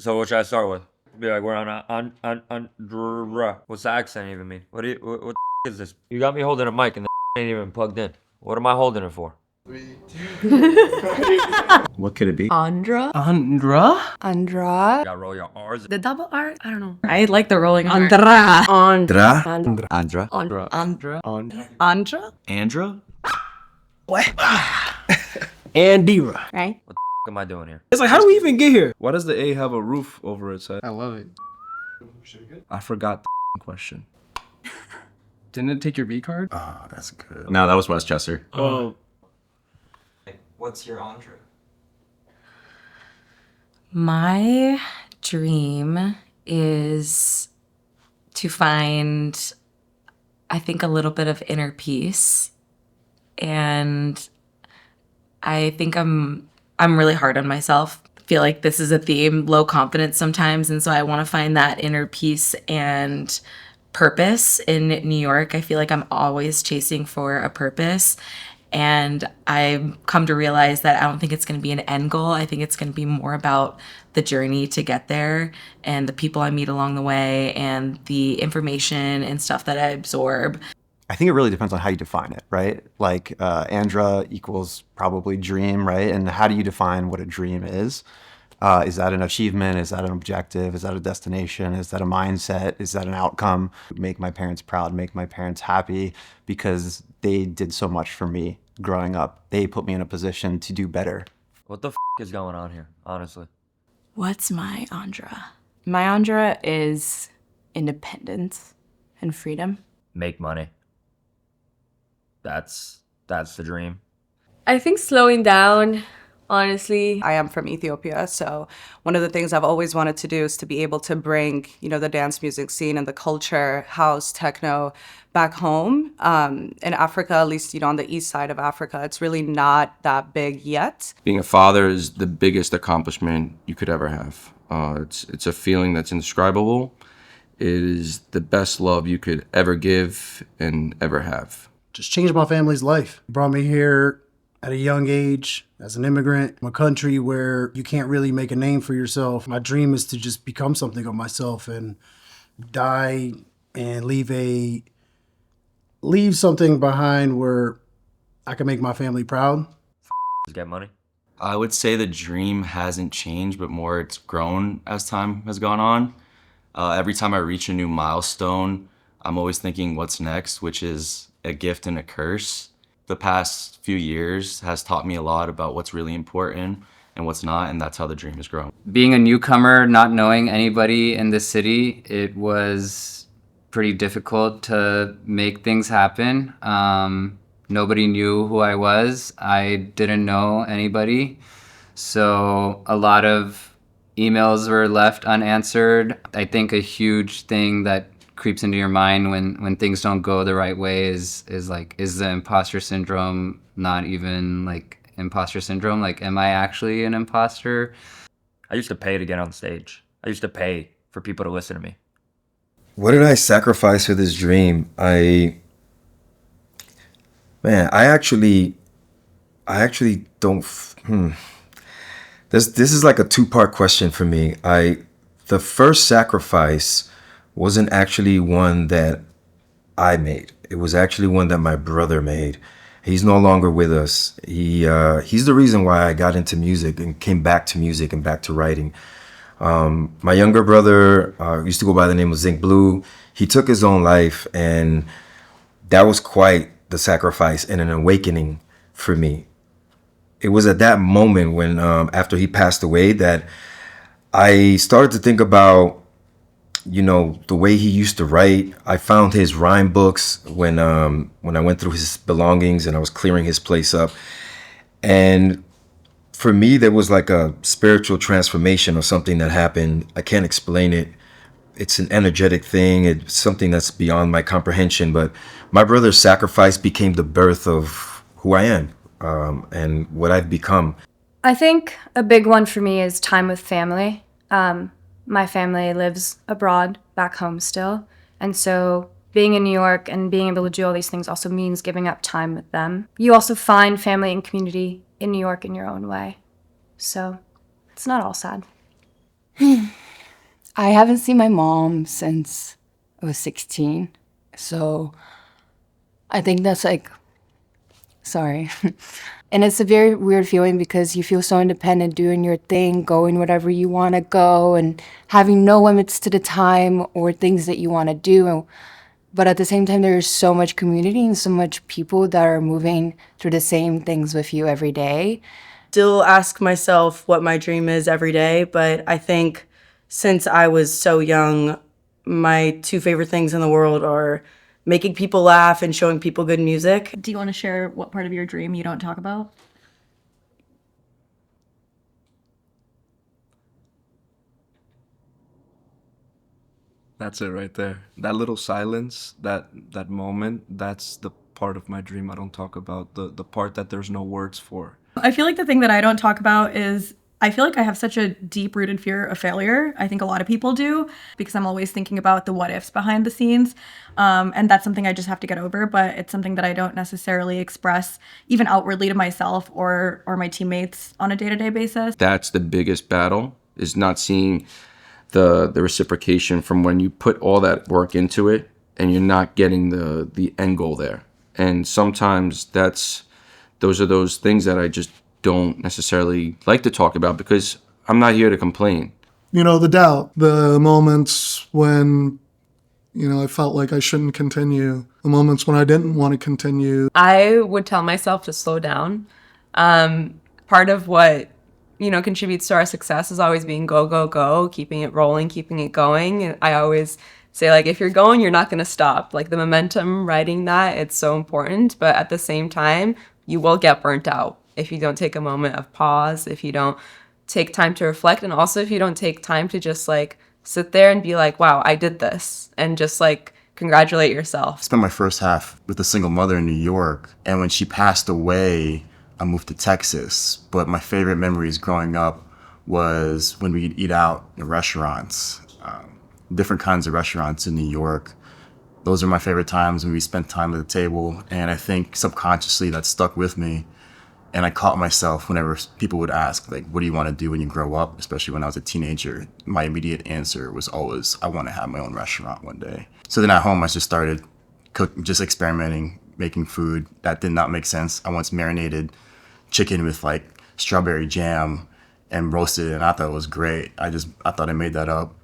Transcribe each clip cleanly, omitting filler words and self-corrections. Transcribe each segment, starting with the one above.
So what should I start with? Be like, we're on āndrra. What's the accent even mean? What the is this? You got me holding a mic and the ain't even plugged in. What am I holding it for? What could it be? āndrra. āndrra? āndrra. You gotta roll your R's. The double R? I don't know. I like the rolling R. āndrra. āndrra. āndrra. āndrra. āndrra? āndrra? What? āndrra. Right? What the am I doing here? It's like, how do we even get here? Why does the A have a roof over its head? I love it. I forgot the question. Didn't it take your V card? Oh, that's good. No, that was Westchester. Oh. What's your āndrra? My dream is to find, I think, a little bit of inner peace. And I think I'm really hard on myself. I feel like this is a theme, low confidence sometimes. And so I want to find that inner peace and purpose in New York. I feel like I'm always chasing for a purpose. And I've come to realize that I don't think it's going to be an end goal. I think it's going to be more about the journey to get there and the people I meet along the way and the information and stuff that I absorb. I think it really depends on how you define it, right? Like āndrra equals probably dream, right? And how do you define what a dream is? Is that an achievement? Is that an objective? Is that a destination? Is that a mindset? Is that an outcome? Make my parents proud, make my parents happy because they did so much for me growing up. They put me in a position to do better. What the is going on here, honestly? What's my āndrra? My āndrra is independence and freedom. Make money. That's the dream. I think slowing down, honestly. I am from Ethiopia, so one of the things I've always wanted to do is to be able to bring, the dance music scene and the culture, house, techno, back home. In Africa, at least, on the east side of Africa, it's really not that big yet. Being a father is the biggest accomplishment you could ever have. It's a feeling that's indescribable. It is the best love you could ever give and ever have. Just changed my family's life. Brought me here at a young age as an immigrant from a country where you can't really make a name for yourself. My dream is to just become something of myself and die and leave something behind where I can make my family proud. Get money. I would say the dream hasn't changed, but more it's grown as time has gone on. Every time I reach a new milestone, I'm always thinking what's next, which is a gift and a curse. The past few years has taught me a lot about what's really important and what's not, and that's how the dream has grown. Being a newcomer, not knowing anybody in the city, it was pretty difficult to make things happen. Nobody knew who I was. I didn't know anybody. So a lot of emails were left unanswered. I think a huge thing that creeps into your mind when things don't go the right way is the imposter syndrome not even like imposter syndrome? Like, am I actually an imposter? I used to pay to get on stage. I used to pay for people to listen to me. What did I sacrifice for this dream? I actually don't. This is like a two-part question for me. The first sacrifice wasn't actually one that I made. It was actually one that my brother made. He's no longer with us. He's the reason why I got into music and came back to music and back to writing. My younger brother used to go by the name of Zinc Blue. He took his own life, and that was quite the sacrifice and an awakening for me. It was at that moment when, after he passed away, that I started to think about, the way he used to write. I found his rhyme books when I went through his belongings and I was clearing his place up. And for me, there was like a spiritual transformation or something that happened. I can't explain it. It's an energetic thing. It's something that's beyond my comprehension. But my brother's sacrifice became the birth of who I am and what I've become. I think a big one for me is time with family. My family lives abroad, back home still. And so being in New York and being able to do all these things also means giving up time with them. You also find family and community in New York in your own way. So it's not all sad. I haven't seen my mom since I was 16. So I think that's like, sorry. And it's a very weird feeling because you feel so independent, doing your thing, going wherever you want to go, and having no limits to the time or things that you want to do. But at the same time, there's so much community and so much people that are moving through the same things with you every day. Still ask myself what my dream is every day, but I think since I was so young, my two favorite things in the world are making people laugh and showing people good music. Do you want to share what part of your dream you don't talk about? That's it right there. That little silence, that moment, that's the part of my dream I don't talk about, the part that there's no words for. I feel like the thing that I don't talk about is I feel like I have such a deep-rooted fear of failure. I think a lot of people do because I'm always thinking about the what-ifs behind the scenes. And that's something I just have to get over, but it's something that I don't necessarily express even outwardly to myself or my teammates on a day-to-day basis. That's the biggest battle, is not seeing the reciprocation from when you put all that work into it and you're not getting the end goal there. And sometimes those are those things that I just don't necessarily like to talk about because I'm not here to complain. You know, the doubt, the moments when, you know, I felt like I shouldn't continue, the moments when I didn't want to continue. I would tell myself to slow down. Part of what, you know, contributes to our success is always being go, go, go, keeping it rolling, keeping it going. And I always say, like, if you're going, you're not going to stop. Like, the momentum, riding that, it's so important. But at the same time, you will get burnt out if you don't take a moment of pause, if you don't take time to reflect, and also if you don't take time to just like sit there and be like, wow, I did this, and just like congratulate yourself. I spent my first half with a single mother in New York, and when she passed away, I moved to Texas. But my favorite memories growing up was when we'd eat out in restaurants, different kinds of restaurants in New York. Those are my favorite times when we spent time at the table, and I think subconsciously that stuck with me. And I caught myself whenever people would ask, like, what do you want to do when you grow up? Especially when I was a teenager, my immediate answer was always, I want to have my own restaurant one day. So then at home, I just started just experimenting, making food. That did not make sense. I once marinated chicken with like strawberry jam and roasted it, and I thought it was great. I thought I made that up.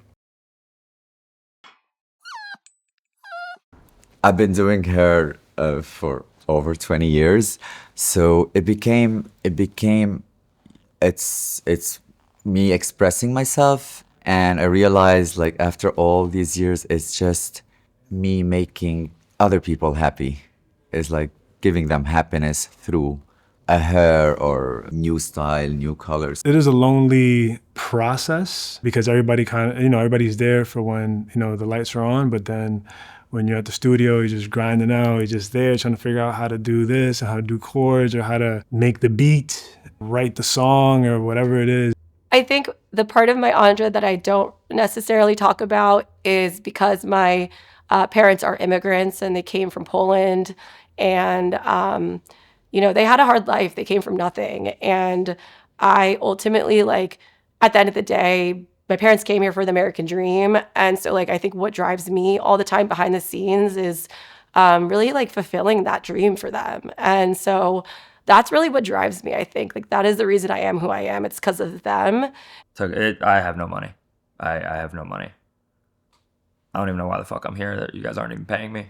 I've been doing hair for over 20 years. So it's me expressing myself, and I realized like after all these years, it's just me making other people happy. It's like giving them happiness through a hair or new style, new colors. It is a lonely process because everybody everybody's there for when, you know, the lights are on, but then when you're at the studio, you're just grinding out, you're just there trying to figure out how to do this, or how to do chords, or how to make the beat, write the song, or whatever it is. I think the part of my āndrra that I don't necessarily talk about is because my parents are immigrants and they came from Poland, and you know, they had a hard life. They came from nothing. And I ultimately, like, at the end of the day, my parents came here for the American dream. And so, like, I think what drives me all the time behind the scenes is really, like, fulfilling that dream for them. And so that's really what drives me, I think. Like, that is the reason I am who I am. It's because of them. I have no money. I have no money. I don't even know why the fuck I'm here. That you guys aren't even paying me.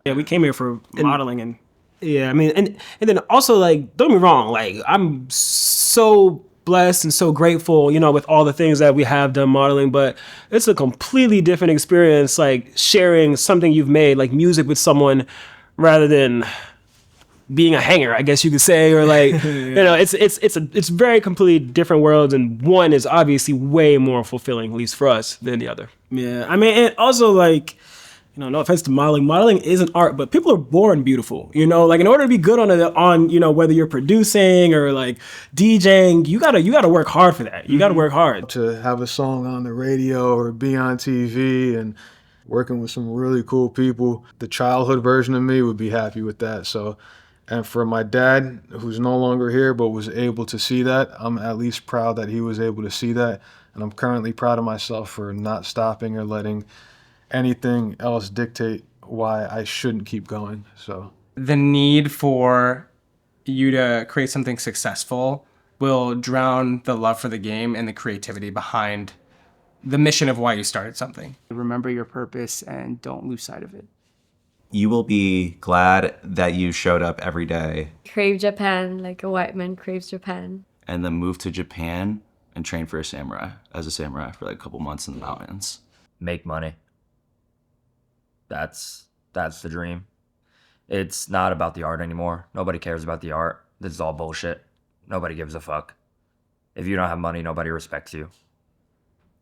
Yeah, we came here for modeling, and yeah, I mean, and then also, like, don't get me wrong, like, I'm so blessed and so grateful, you know, with all the things that we have done modeling, but it's a completely different experience, like sharing something you've made, like music, with someone rather than being a hanger, I guess you could say, or like, you know, it's very completely different worlds, and one is obviously way more fulfilling, at least for us, than the other. Yeah, I mean, and also, like, you know, no offense to modeling. Modeling is an art, but people are born beautiful. You know, like, in order to be good on you know, whether you're producing or like DJing, you gotta work hard for that. You gotta work hard to have a song on the radio or be on TV and working with some really cool people. The childhood version of me would be happy with that. So And for my dad, who's no longer here but was able to see that, I'm at least proud that he was able to see that. And I'm currently proud of myself for not stopping or letting anything else dictate why I shouldn't keep going. So the need for you to create something successful will drown the love for the game and the creativity behind the mission of why you started something. Remember your purpose and don't lose sight of it. You will be glad that you showed up every day Crave Japan like a white man craves Japan. and then moved to Japan and trained for as a samurai for like a couple months in the mountains. Make money. That's the dream. It's not about the art anymore. Nobody cares about the art. This is all bullshit. Nobody gives a fuck. If you don't have money, nobody respects you.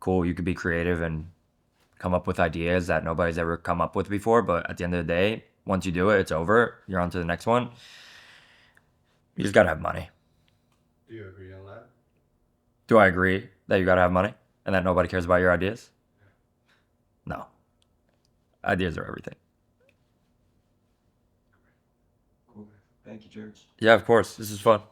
Cool, you could be creative and come up with ideas that nobody's ever come up with before, but at the end of the day, once you do it, it's over. You're on to the next one. You just gotta have money. Do you agree on that? Do I agree that you gotta have money and that nobody cares about your ideas? No. Ideas are everything. Cool. Thank you, George. Yeah, of course. This is fun.